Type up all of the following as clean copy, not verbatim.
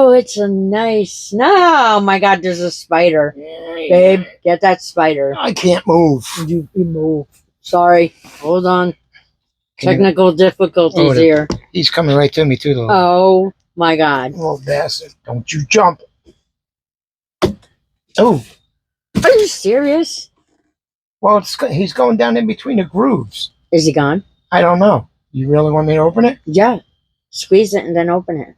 Oh, it's a nice. No, oh my God, there's a spider. Babe, get that spider. I can't move. You move. Sorry. Hold on. Technical difficulties here. He's coming right to me, too, though. Oh, my God. Little bastard. Don't you jump. Oh. Are you serious? Well, he's going down in between the grooves. Is he gone? I don't know. You really want me to open it? Yeah. Squeeze it and then open it.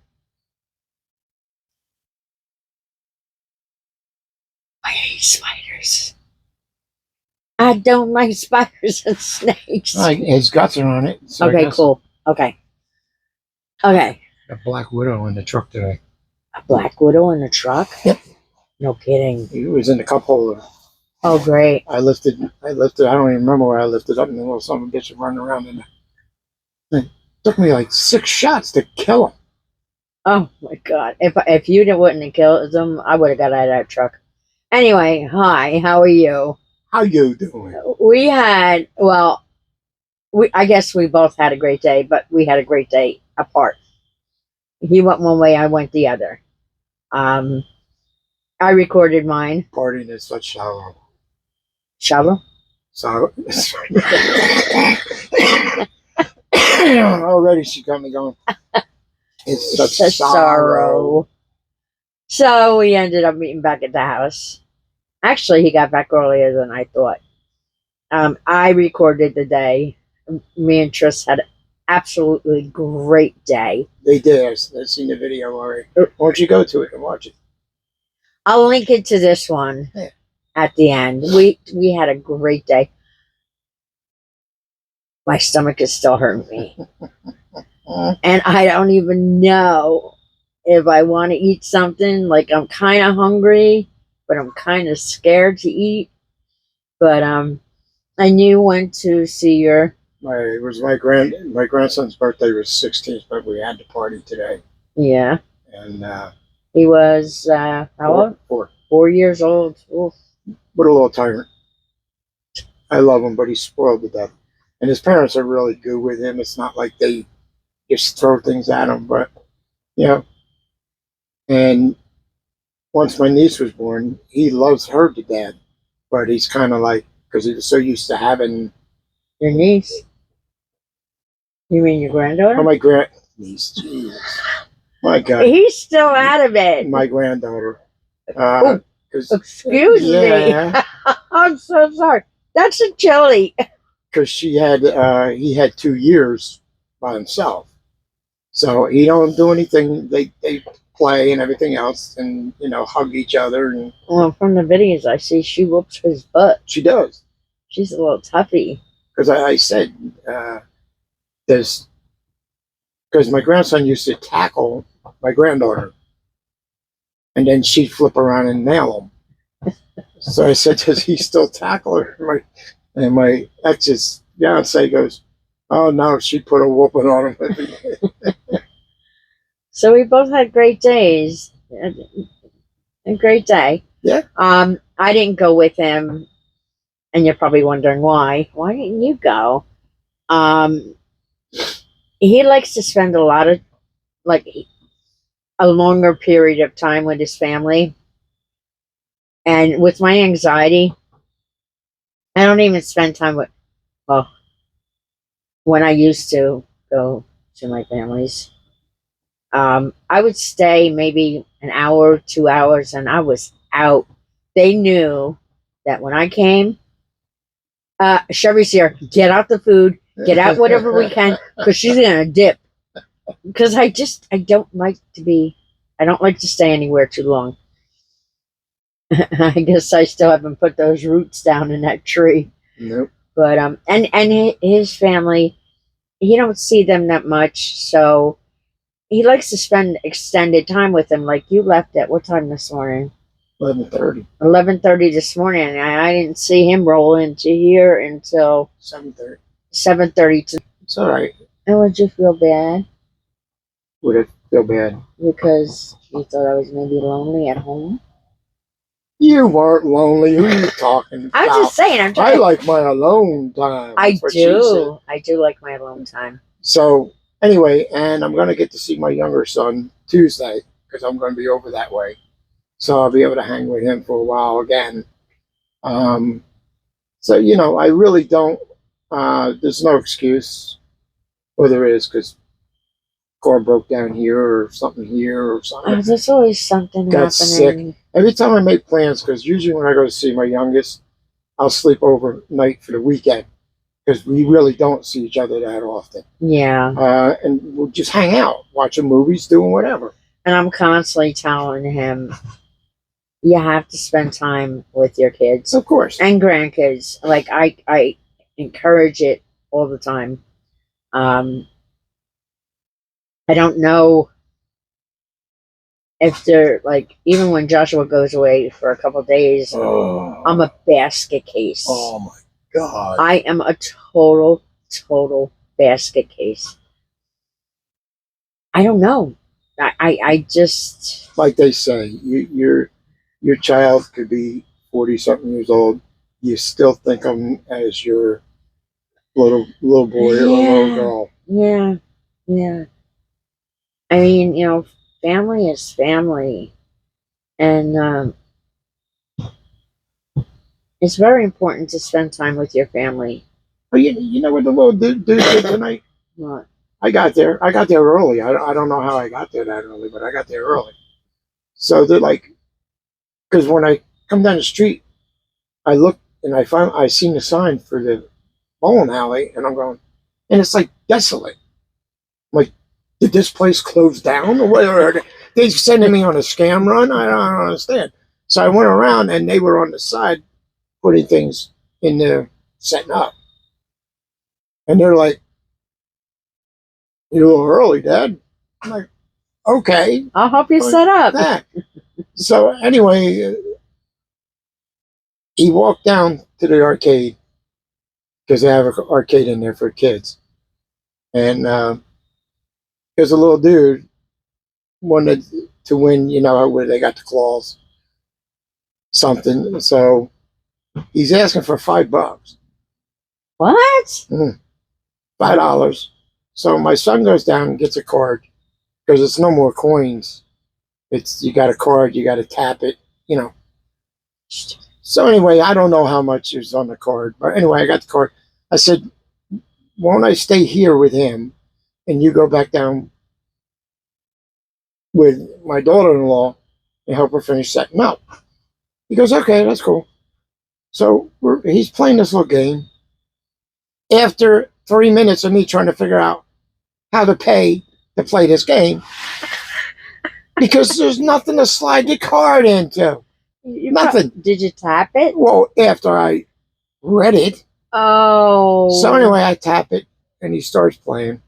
I hate spiders. I don't like spiders and snakes. His guts are on it. So okay, cool. Okay. A Black Widow in the truck today. A Black Widow in the truck? Yep. No kidding. He was in the cup holder. Oh, great. I lifted. I don't even remember where I lifted up, and the little son of a bitch running around in there. It took me like 6 shots to kill him. Oh, my God. If you wouldn't have killed him, I would have got out of that truck. Anyway, hi. How are you? How you doing? We had, I guess we both had a great day, but we had a great day apart. He went one way, I went the other. I recorded mine. Partying is such shallow. Shallow? So already she got me going. It's such sorrow. So we ended up meeting back at the house. Actually, he got back earlier than I thought. I recorded the day. Me and Tris had an absolutely great day. They did. I've seen the video already. Why don't you go to it and watch it? I'll link it to this one at the end. We had a great day. My stomach is still hurting me. And I don't even know if I want to eat something. Like, I'm kind of hungry, but I'm kind of scared to eat. But and you went to see your... It was my grandson's birthday was 16th, but we had the party today. Yeah. And he was how old? 4 years old. Oof. What a little tyrant. I love him, but he's spoiled to death. And his parents are really good with him. It's not like they just throw things at him, but And once my niece was born, he loves her to death, but he's kind of like, because he was so used to having... Your niece? You mean your granddaughter? Oh, my niece. Jeez. My God. He's still out of it. My granddaughter. Excuse me. I'm so sorry. That's a chili. Because he had 2 years by himself. So he don't do anything. They play and everything else and, hug each other. And well, from the videos I see, she whoops his butt. She does. She's a little toughie. Because I said, because my grandson used to tackle my granddaughter. And then she'd flip around and nail him. So I said, does he still tackle her? And my ex's fiance goes, oh, no, she put a whooping on him. So we both had great days. A great day. Yeah. I didn't go with him, and you're probably wondering why. Why didn't you go? He likes to spend a lot of, a longer period of time with his family. And with my anxiety, I don't even spend time with, when I used to go to my family's, I would stay maybe an hour, 2 hours, and I was out. They knew that when I came, Sherry's here, get out the food, get out whatever we can, because she's going to dip. Because I don't like to stay anywhere too long. I guess I still haven't put those roots down in that tree. Nope. But and his family, he don't see them that much, so he likes to spend extended time with them. Like, you left at what time this morning? 11:30. 11:30 this morning, and I didn't see him roll into here until 7:30. 7:30. It's all right. And would you feel bad? Would it feel bad? Because you thought I was maybe lonely at home? You weren't lonely. Who are you talking about? I'm just saying. I like my alone time. I do. I do like my alone time. So, anyway, and I'm going to get to see my younger son Tuesday, because I'm going to be over that way. So I'll be able to hang with him for a while again. Um, so, I really don't, there's no excuse. Well, there is, because car broke down here or something here or something. Oh, there's always something Got happening. sick. Every time I make plans, because usually when I go to see my youngest, I'll sleep overnight for the weekend because we really don't see each other that often. Yeah. And we'll just hang out, watching movies, doing whatever. And I'm constantly telling him, you have to spend time with your kids. Of course. And grandkids. Like, I encourage it all the time. I don't know if they're, like, even when Joshua goes away for a couple of days, I'm a basket case. Oh, my God. I am a total basket case. I don't know. I just, like they say, your child could be 40-something years old. You still think of them as your little boy or little girl. Yeah. I mean, family is family, and it's very important to spend time with your family. But you know what the little dude did tonight? What? I got there early. I don't know how I got there that early, but I got there early. So they're like, because when I come down the street, I look and I seen the sign for the bowling alley, and I'm going, and it's like desolate. I'm like, did this place close down or what? Are they sending me on a scam run? I don't understand. So I went around, and they were on the side putting things in there, setting up, and they're like, "You're a little early, Dad." I'm like, "Okay, I'll help you set up." that." So anyway, he walked down to the arcade because they have an arcade in there for kids, and there's a little dude wanted to win. Where they got the claws, something. So he's asking for $5. What? $5. So my son goes down and gets a card because it's no more coins. It's you got a card, you got to tap it. So anyway, I don't know how much is on the card, but anyway, I got the card. I said, "Won't I stay here with him, and you go back down with my daughter-in-law and help her finish setting up?" He goes, "Okay, that's cool." So he's playing this little game. After 3 minutes of me trying to figure out how to pay to play this game, because there's nothing to slide the card into. Nothing. Did you tap it? Well, after I read it. Oh. So anyway, I tap it, and he starts playing.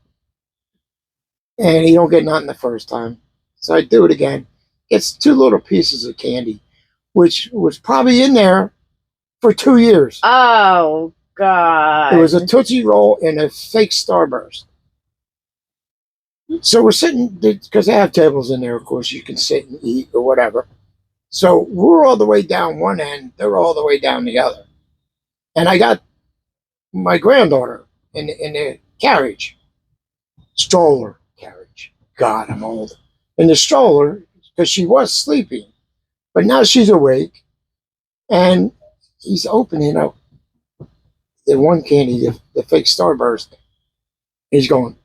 And he don't get nothing the first time. So I do it again. Gets 2 little pieces of candy, which was probably in there for 2 years. Oh, God. It was a Tootsie Roll and a fake Starburst. So we're sitting, because they have tables in there, of course, you can sit and eat or whatever. So we're all the way down one end, they're all the way down the other. And I got my granddaughter in the carriage, stroller carriage. God, I'm old. In the stroller, because she was sleeping, but now she's awake, and he's opening up the one candy, the fake Starburst. He's going,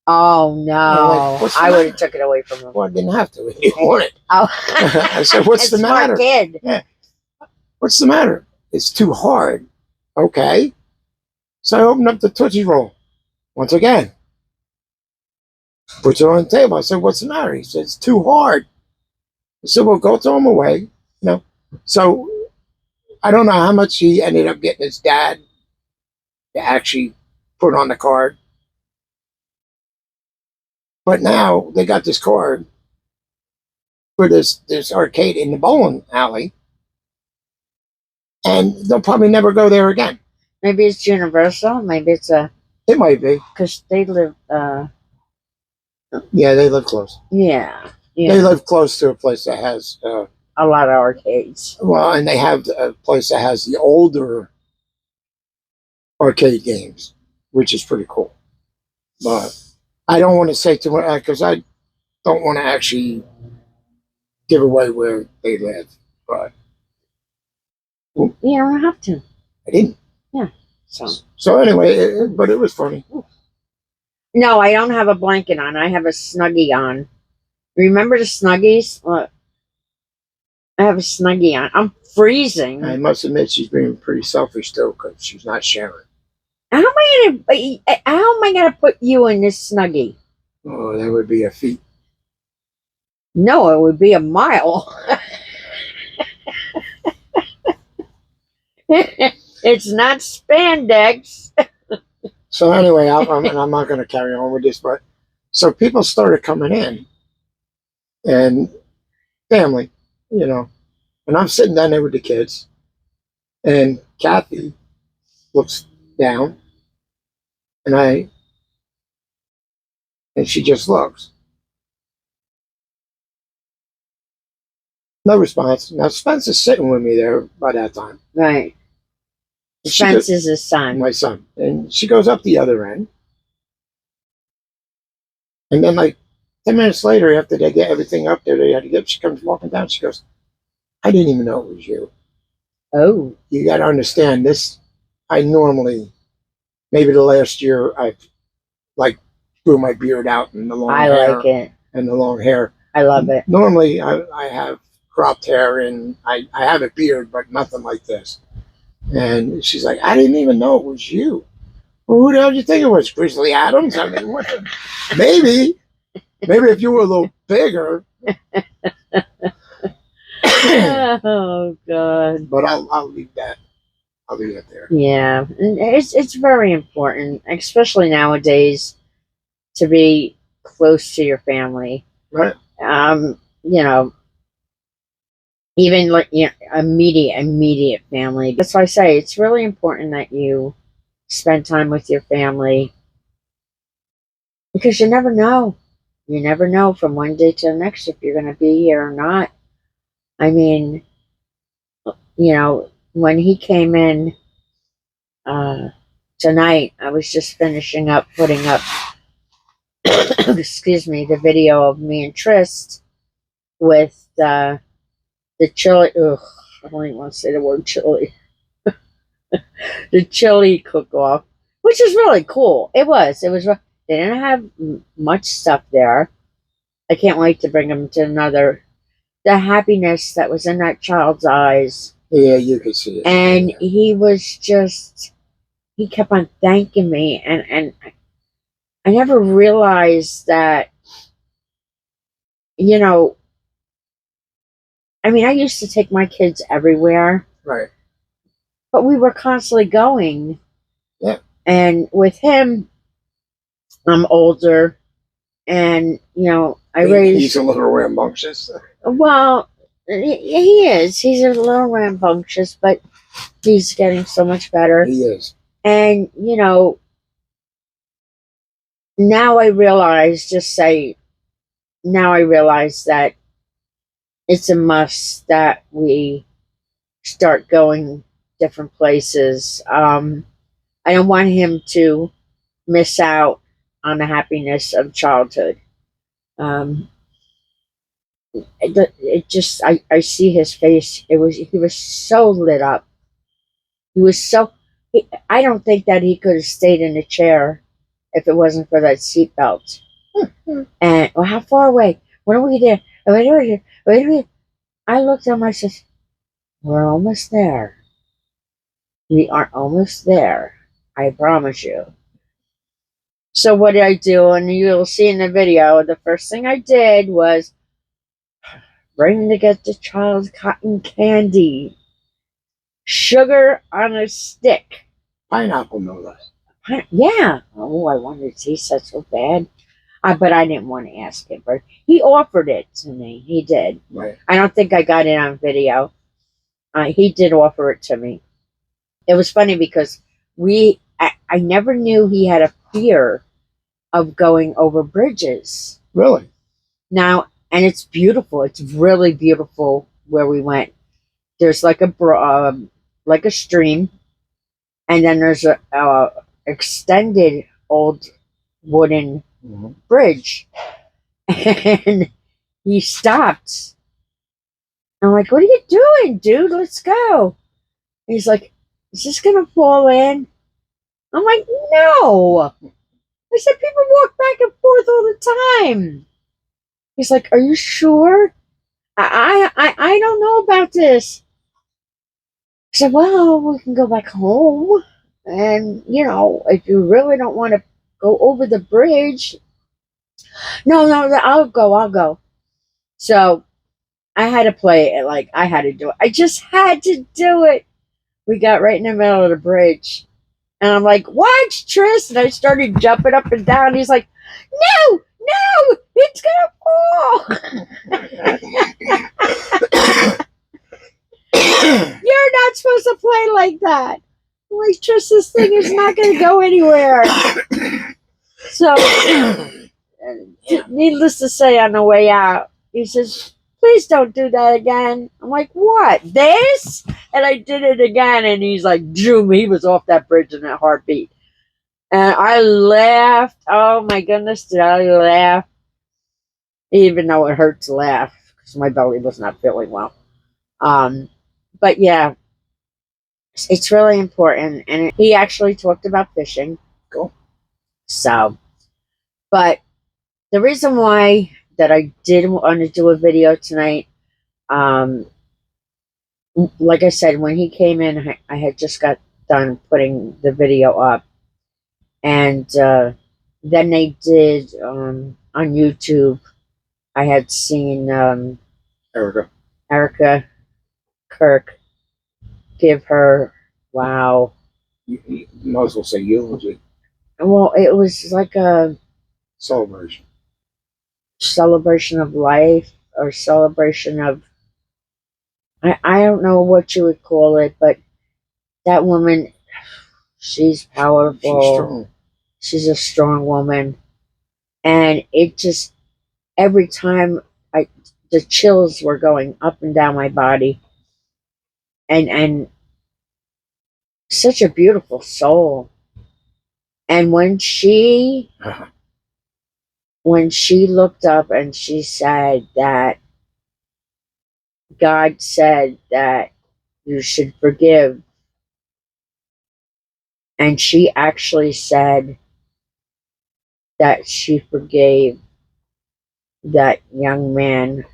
oh no! Like, I would have took it away from him. Well, I didn't have to. He didn't want it. Oh, I said, "What's the matter?" Kid. Yeah. "What's the matter?" "It's too hard." Okay. So I opened up the Tootsie Roll once again. Puts it on the table. I said, "What's the matter?" He said, "It's too hard." I said, "Well, go throw them away." So I don't know how much he ended up getting his dad to actually put on the card. But now they got this card for this arcade in the bowling alley, and they'll probably never go there again. Maybe it's Universal. Maybe it's It might be, because they live. Yeah, they live close. Yeah. They live close to a place that has a lot of arcades. Well, and they have a place that has the older arcade games, which is pretty cool. But I don't want to say too much because don't want to actually give away where they live, but You don't have to. I didn't. Yeah. So anyway, but it was funny. no, I don't have a blanket on. I have a Snuggie on. Remember the Snuggies? Look, I have a Snuggie on. I'm freezing. I must admit she's being pretty selfish too, because she's not sharing. How am I gonna put you in this Snuggie? Oh, that would be a feat. No, it would be a mile. It's not spandex. So anyway, I'm not going to carry on with this, but so people started coming in, and family, and I'm sitting down there with the kids, and Kathy looks down, and she just looks. No response. Now Spence is sitting with me there by that time. Right. Spence is his son. My son. And she goes up the other end. And then like 10 minutes later, after they get everything up there, they had to get, she comes walking down. She goes, I didn't even know it was you. Oh. You got to understand this. I normally, maybe the last year, I've like grew my beard out and the long hair. I like it. And the long hair. I love it. Normally, I have cropped hair and I have a beard, but nothing like this. And she's like, I didn't even know it was you. Well, who the hell did you think it was? Grizzly Adams? I mean, what the, maybe if you were a little bigger. Oh God. But I'll leave that. I'll leave that there. Yeah, it's very important, especially nowadays, to be close to your family. Right. Even like immediate family. That's why I say it's really important that you spend time with your family, because you never know. You never know from one day to the next if you're going to be here or not. I mean, when he came in tonight, I was just finishing up putting up, excuse me, the video of me and Trist with the chili. Ugh, I don't even want to say the word chili. The chili cook-off, which is really cool. It was. They didn't have much stuff there. I can't wait to bring them to the happiness that was in that child's eyes. Yeah, you could see it. And he kept on thanking me, and I never realized that, I mean, I used to take my kids everywhere. Right. But we were constantly going. Yeah. And with him, I'm older, and, He's a little rambunctious. Well, he is. He's a little rambunctious, but he's getting so much better. He is. And, now I realize that it's a must that we start going different places. I don't want him to miss out on the happiness of childhood. I see his face. He was so lit up. I don't think that he could have stayed in the chair if it wasn't for that seatbelt. And how far away? When are we there? Wait a minute. I looked at him. I said, "We're almost there. We are almost there. I promise you." So what did I do? And you'll see in the video, the first thing I did was bring to get the child cotton candy. Sugar on a stick. Pineapple, no less. Yeah. Oh, I wanted to taste that so bad. But I didn't want to ask him. But he offered it to me. He did. Right. I don't think I got it on video. He did offer it to me. It was funny because I never knew he had a fear of going over bridges. Really? Now, and it's beautiful. It's really beautiful where we went. There's like a stream, and then there's a extended old wooden bridge. And he stopped. I'm like, what are you doing, dude? Let's go. He's like, is this going to fall in? I'm like, no. I said, people walk back and forth all the time. He's like, are you sure? I don't know about this. I said, well, we can go back home. And, if you really don't want to go over the bridge. No, I'll go. So I had to play it like I had to do it. I just had to do it. We got right in the middle of the bridge. And I'm like, watch, Tris. And I started jumping up and down. He's like, no, it's going to fall. You're not supposed to play like that. I'm like, Tris, this thing is not going to go anywhere. So, needless to say, on the way out, he says, please don't do that again. I'm like, what? This? And I did it again. And he's like, zoom. He was off that bridge in a heartbeat. And I laughed. Oh my goodness, did I laugh? Even though it hurt to laugh because my belly was not feeling well. But yeah, it's really important. And he actually talked about fishing. Cool. So, but the reason why that I did want to do a video tonight, like I said, when he came in, I had just got done putting the video up. And then they did on YouTube. I had seen Erica Kirk give her, wow. You might as well say eulogy. Well, it was like a celebration of life, or celebration of, I don't know what you would call it, but that woman, she's powerful. She's strong. She's a strong woman. And it just, every time the chills were going up and down my body. And such a beautiful soul. And when she looked up and she said that God said that you should forgive, and she actually said that she forgave that young man,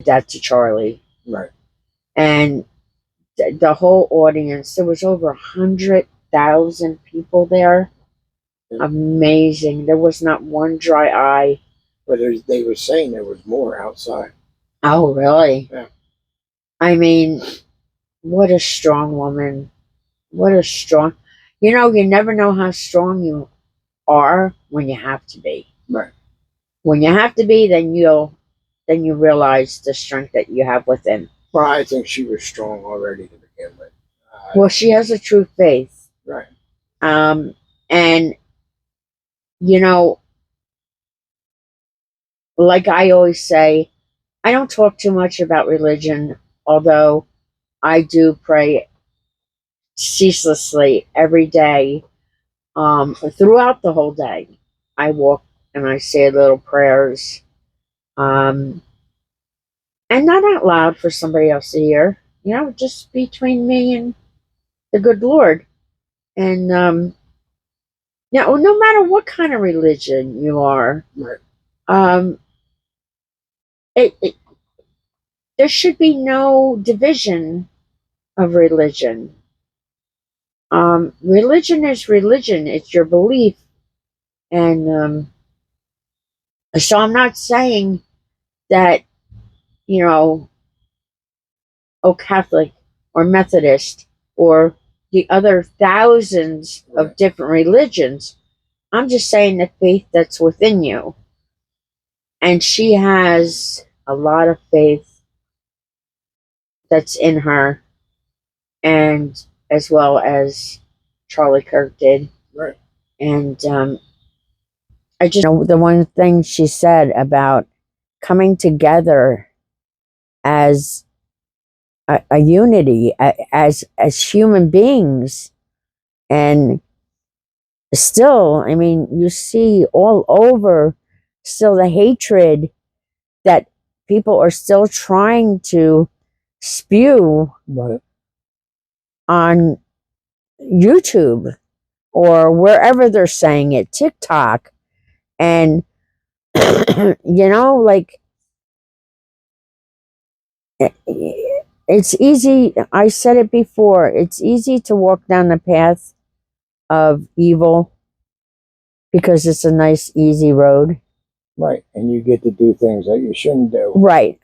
that's Charlie. Right. And the whole audience, there was over 100,000 people there. Amazing. There was not one dry eye. But they were saying there was more outside. Oh, really? Yeah. I mean, what a strong woman. What a strong... You never know how strong you are when you have to be. Right. When you have to be, then you realize the strength that you have within. Well, I think she was strong already to begin with. Well, she has a true faith. Right. And, like I always say, I don't talk too much about religion, although I do pray ceaselessly every day, throughout the whole day. I walk and I say little prayers, and not out loud for somebody else to hear, just between me and the good Lord. And now, no matter what kind of religion you are, right. There should be no division of religion. Religion is religion. It's your belief. And so I'm not saying that, Catholic or Methodist or the other thousands of different religions. I'm just saying the faith that's within you. And she has a lot of faith that's in her, and as well as Charlie Kirk did. Right. And I just know the one thing she said about coming together as a unity, as human beings. And still, I mean, you see all over still the hatred that people are still trying to spew Right. on YouTube or wherever they're saying it, TikTok. And, like, it's easy. I said it before. It's easy to walk down the path of evil because it's a nice, easy road. Right. And you get to do things that you shouldn't do. Right.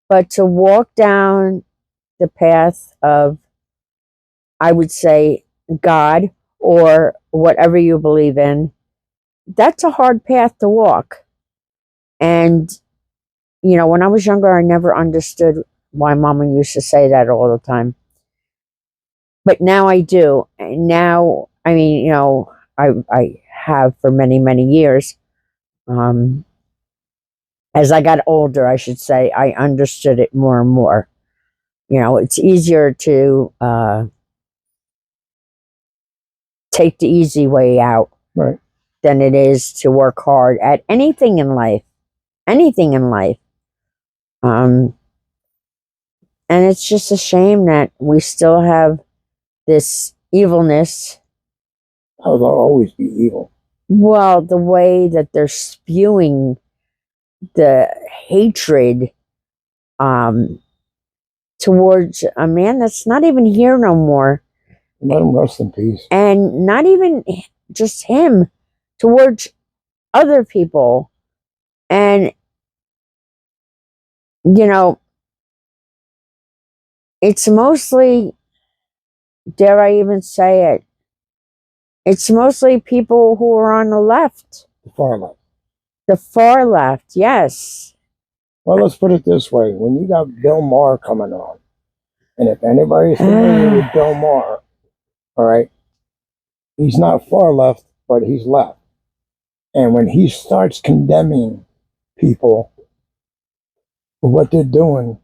But to walk down the path of, I would say, God or whatever you believe in, that's a hard path to walk. And, when I was younger, I never understood why Mama used to say that all the time. But now I do. And now, I mean, I have for many, many years. As I got older, I should say, I understood it more and more. It's easier to take the easy way out Right. than it is to work hard at anything in life. Anything in life. And it's just a shame that we still have this evilness. How will always be evil? Well, the way that they're spewing the hatred towards a man that's not even here no more. Let him rest in peace. And not even just him, towards other people. And, it's mostly, dare I even say it, it's mostly people who are on the left. The far left. The far left, yes. Well, let's put it this way. When you got Bill Maher coming on, and if anybody's familiar with Bill Maher, all right, he's not far left, but he's left. And when he starts condemning people for what they're doing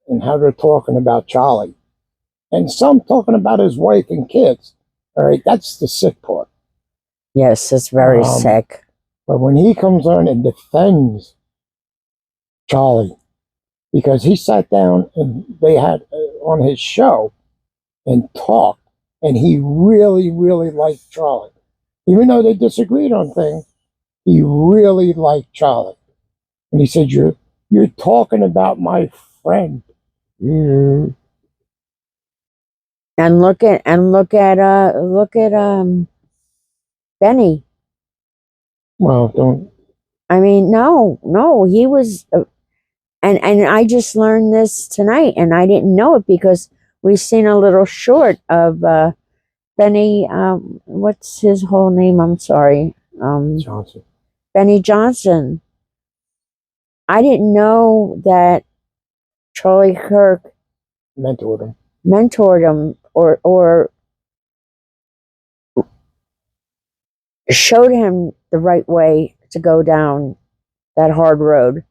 and how they're talking about Charlie, and some talking about his wife and kids, all right, that's the sick part. Yes, it's very sick. But when he comes on and defends Charlie, because he sat down and they had on his show and talked, and he really, really liked Charlie. Even though they disagreed on things, he really liked Charlie. And he said, you're talking about my friend. Mm. And look at Benny. Well, don't. I mean, no, he was, and I just learned this tonight, and I didn't know it because we've seen a little short of Benny. What's his whole name? I'm sorry. Johnson. Benny Johnson. I didn't know that Charlie Kirk mentored him or showed him the right way to go down that hard road.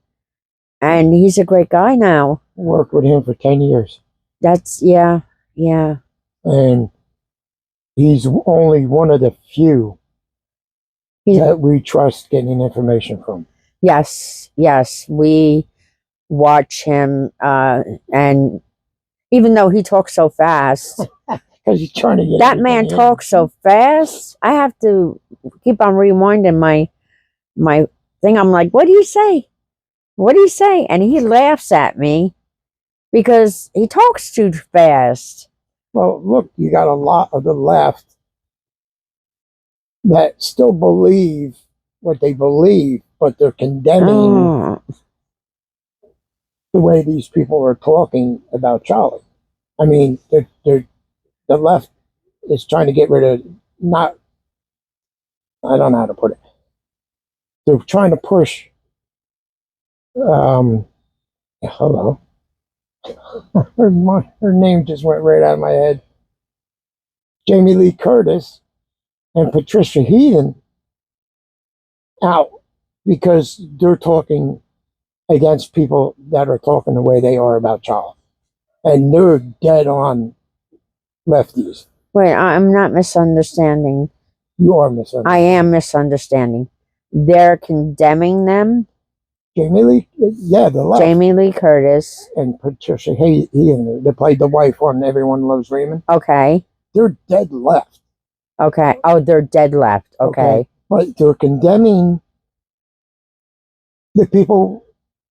And he's a great guy now. Worked with him for 10 years. That's, yeah. And he's only one of the few that we trust getting information from. Yes. We watch him, and even though he talks so fast, because he's trying to get that man talks so fast, I have to keep on rewinding my thing. I'm like, what do you say? What do you say? And he laughs at me because he talks too fast. Well, look, you got a lot of the left that still believe what they believe, but they're condemning the way these people are talking about Charlie. I mean, the left is trying to get rid of, I don't know how to put it. They're trying to push, hello. Her name just went right out of my head. Jamie Lee Curtis and Patricia Heaton out because they're talking against people that are talking the way they are about Charlie. And they're dead on lefties. Wait, I'm not misunderstanding. You are misunderstanding. I am misunderstanding. they're condemning them. Jamie Lee, yeah, the left. Jamie Lee Curtis. And Patricia Heaton, they played the wife on Everyone Loves Raymond. Okay. They're dead left. Okay. Oh, they're dead left. Okay. But they're condemning the people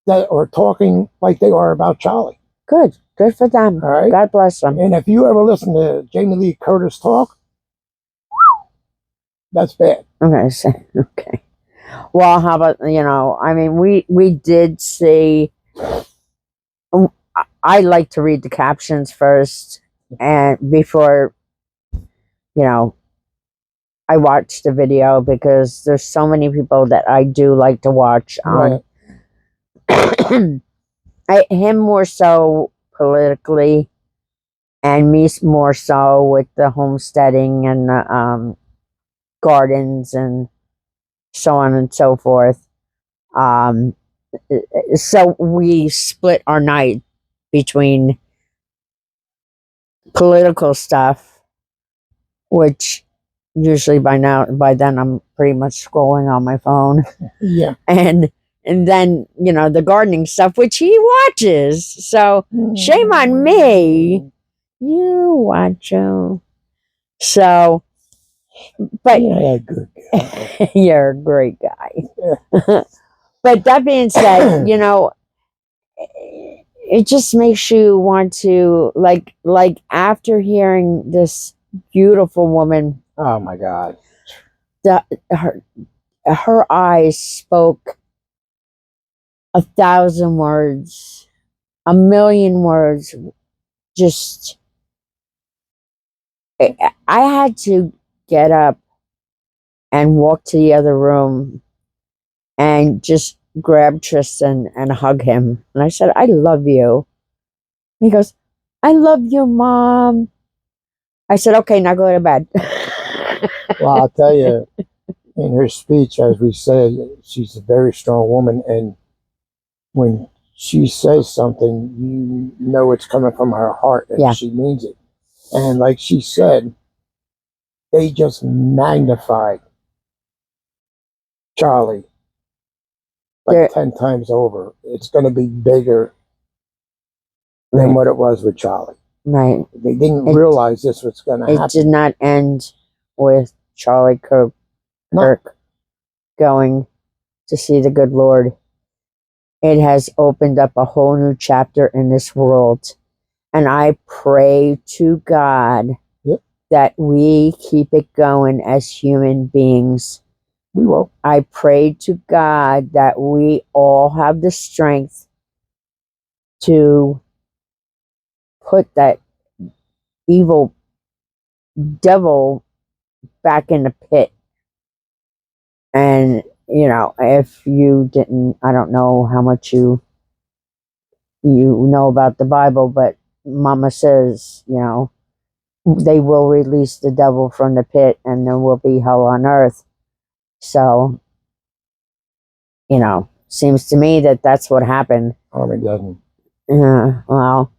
that are talking like they are about Charlie. Good. Good for them. All right. God bless them. And if you ever listen to Jamie Lee Curtis talk, that's bad. Okay. Okay. Well, how about, I mean, we did see, I like to read the captions first and before, I watch the video, because there's so many people that I do like to watch on. Right. Him more so politically, and me more so with the homesteading and the gardens and so on and so forth. So we split our night between political stuff, which usually by then I'm pretty much scrolling on my phone. Yeah. And then, the gardening stuff, which he watches. So shame on me. You watch him. So, but yeah, good guy. You're a great guy. Yeah. But that being said, it just makes you want to, like after hearing this beautiful woman. Oh my God. Her eyes spoke 1,000 words, 1,000,000 words. Just, I had to get up and walk to the other room and just grab Tristan and hug him. And I said, I love you. And he goes, I love you, Mom. I said, okay, now go to bed. Well, I'll tell you, in her speech, as we said, she's a very strong woman. And when she says something, you know it's coming from her heart, and she means it. And like she said, they just magnified Charlie like 10 times over. It's going to be bigger than what it was with Charlie. Right. They didn't realize this was going to happen. It did not end with Charlie Kirk going to see the good Lord. It has opened up a whole new chapter in this world. And I pray to God that we keep it going as human beings. We will. I pray to God that we all have the strength to put that evil devil back in the pit. And, if you didn't, I don't know how much you know about the Bible, but Mama says, they will release the devil from the pit and there will be hell on earth. So, seems to me that that's what happened. Armageddon. Well,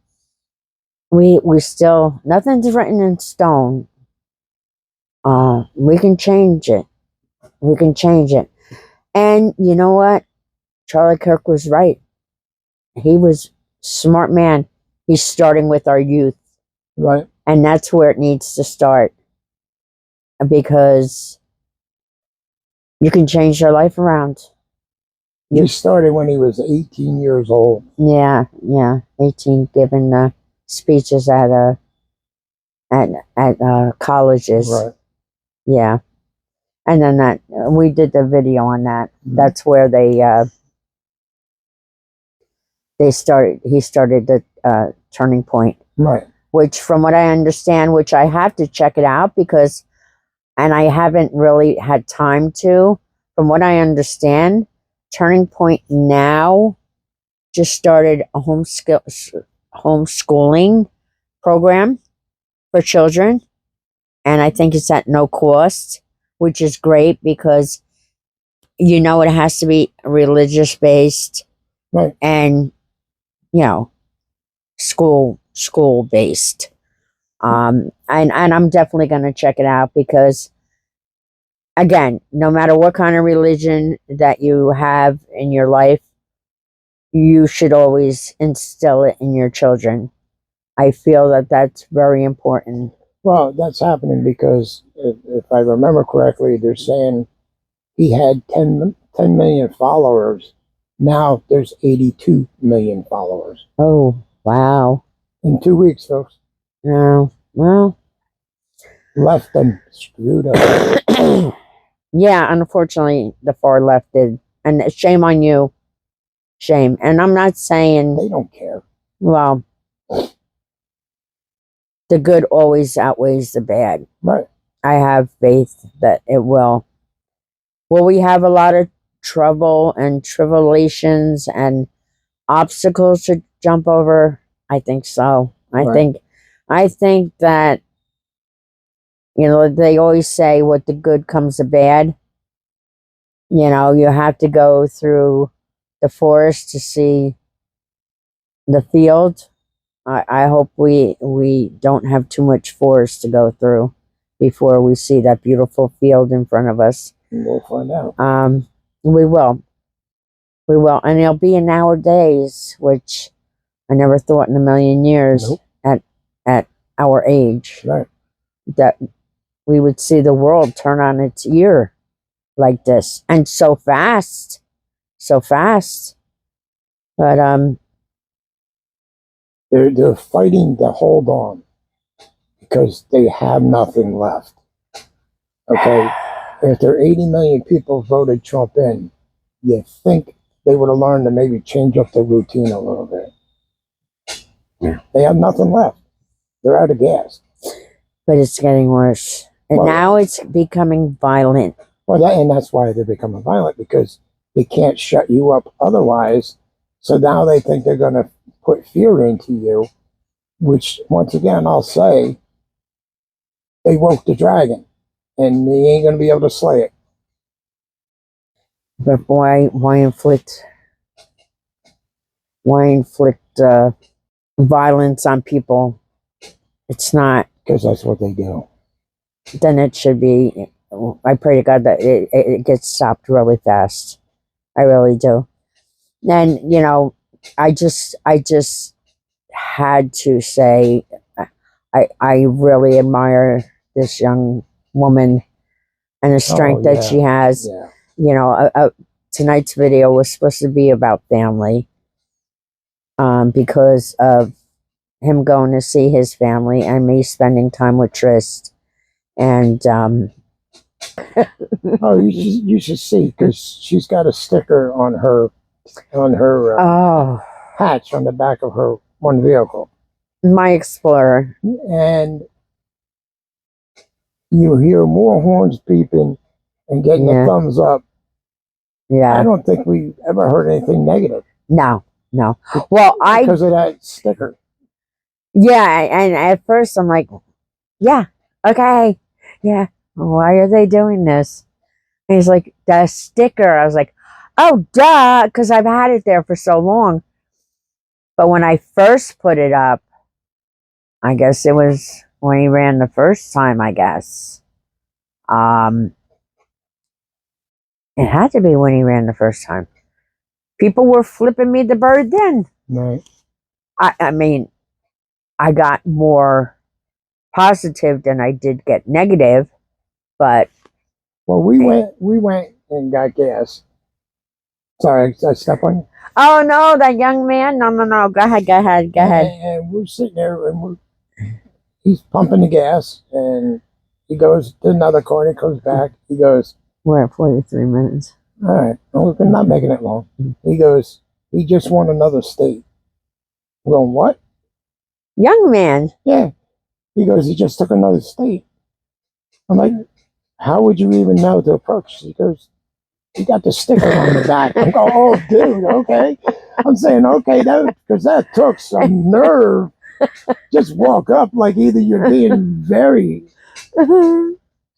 we still, nothing's written in stone. We can change it. We can change it. And you know what? Charlie Kirk was right. He was a smart man. He's starting with our youth. Right. And that's where it needs to start. Because you can change your life around. He started when he was 18 years old. Yeah, 18, giving speeches at colleges. Right. Yeah. And then we did the video on that. Mm-hmm. That's where he started the Turning Point. Right. Which, from what I understand, which I have to check it out and I haven't really had time to, from what I understand, Turning Point now just started a homeschooling program for children. And I think it's at no cost, which is great because, it has to be religious based. Right. And, school based. And I'm definitely going to check it out because again, no matter what kind of religion that you have in your life, you should always instill it in your children. I feel that that's very important. Well, that's happening because if I remember correctly, they're saying he had 10 million followers. Now there's 82 million followers Oh, wow. in 2 weeks, folks. Oh, well, Left them screwed up. yeah, unfortunately, the far left did. And shame on you. Shame. And I'm not saying, They don't care. well, the good always outweighs the bad. Right. I have faith that it will. Will we have a lot of trouble and tribulations and obstacles to jump over? I think so. Right. I think that, they always say what the good comes the bad. You have to go through the forest to see the field. I hope we don't have too much forest to go through before we see that beautiful field in front of us. We'll find out. We will. We will. And it'll be in nowadays, which I never thought in a million years. Nope. At our age. Right. That we would see the world turn on its ear like this. And so fast. So fast. But They're fighting to hold on because they have nothing left. Okay? If there are 80 million people voted Trump in, you think they would have learned to maybe change up their routine a little bit. Yeah. They have nothing left. They're out of gas. But it's getting worse. And now it's becoming violent. Well, that's why they're becoming violent, because they can't shut you up otherwise. So now they think they're going to put fear into you, which, once again, I'll say, they woke the dragon, and he ain't going to be able to slay it. But why inflict violence on people? It's not. Because that's what they do. Then it should be. I pray to God that it gets stopped really fast. I really do. And I just had to say, I really admire this young woman and the strength that she has. Yeah. Tonight's video was supposed to be about family, because of him going to see his family and me spending time with Trist. And Oh, you should see, because she's got a sticker on her hatch on the back of her one vehicle. My Explorer. And you hear more horns beeping and getting a thumbs up. Yeah. I don't think we ever heard anything negative. No. Well, because of that sticker. Yeah, and at first I'm like, yeah, okay, yeah. Why are they doing this? And he's like, the sticker. I was like, oh, duh, because I've had it there for so long. But when I first put it up, I guess it was when he ran the first time, I guess. It had to be when he ran the first time. People were flipping me the bird then. Right. I mean, I got more positive than I did get negative, but... Well, we went and got gas. Sorry, I stepped on you. Oh, no, that young man. No. Go ahead. And we're sitting there, and he's pumping the gas, and he goes to another car, and he comes back. He goes, we're at 43 minutes. All right. Well, we're not making it long. He goes, he just won another state. I'm going, what? Young man. Yeah. He goes, he just took another state. I'm like, how would you even know to approach? He goes, he got the sticker on the back. I'm going, oh, dude, okay. I'm saying, okay, because that took some nerve. Just walk up like either you're being very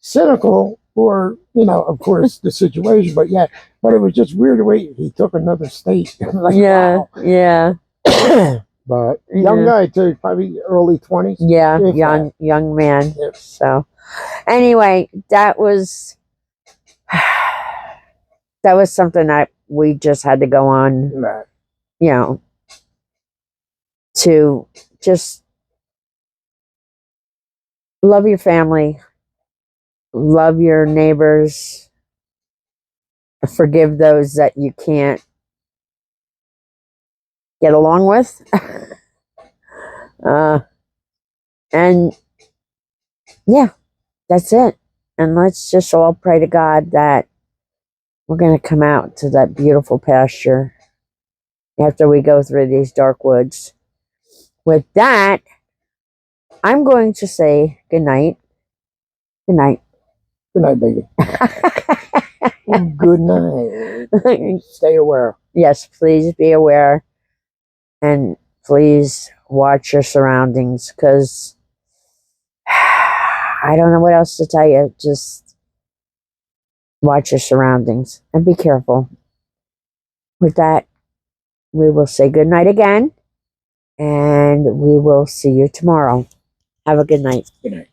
cynical or, of course, the situation. But yeah, but it was just weird the way he took another state. Like, yeah, wow. Yeah. But young guy too, probably early 20s. Yeah, young man. Yep. So anyway, that was that was something that we just had to go on, Right. you know, to just love your family, love your neighbors, forgive those that you can't get along with. uh, and yeah, that's it. And let's just all pray to God that we're going to come out to that beautiful pasture after we go through these dark woods. With that, I'm going to say good night. Good night. Good night, baby. Good night. Stay aware. Yes, please be aware and please watch your surroundings, because I don't know what else to tell you. Just watch your surroundings and be careful. With that, we will say good night again, and we will see you tomorrow. Have a good night. Good night.